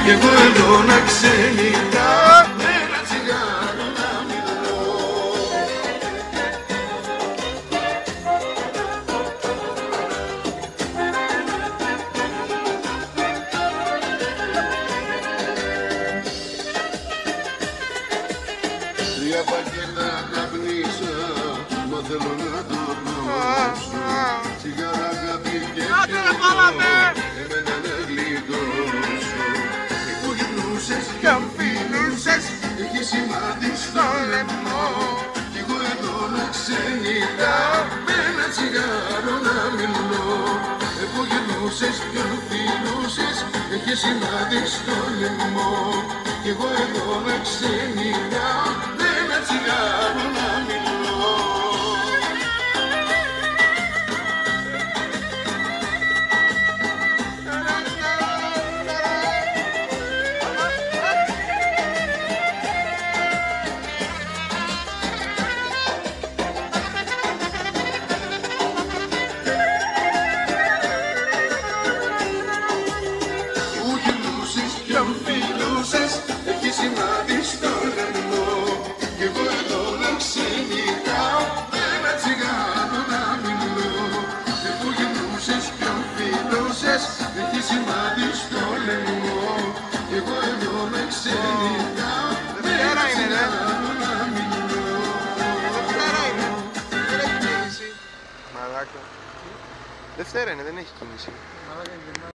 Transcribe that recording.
κι εγώ εδώ να ξενυχτάω με ένα τσιγάρο να μιλώ. Τρία πακέτα καπνίσα, μα θέλω να το δώσω. Τσιγάρα αγάπη και εμένα να γλιτώσω. Που γυρνούσες κι αν φιλούσες, έχει σημάδι στο λαιμό. Κι εγώ εδώ να ξενυχτάω με ένα τσιγάρο να μιλώ. Που γυρνούσες κι αν φιλούσες, έχει σημάδι στο λαιμό. Κι εγώ εδώ να ξενυχτάω με ένα τσιγάρο να μιλώ. Έχει σημάδι στο λαιμό. Κι εγώ εδώ να ξενυχτάω με ένα τσιγάρο να μιλώ. Και που γυρνούσες κι αν φιλούσες, έχει σημάδι στο λαιμό. Κι εγώ εδώ να ξενυχτάω με ένα τσιγάρο να μιλώ. Μαλάκα. Δευτέρα είναι, δεν έχει κίνηση.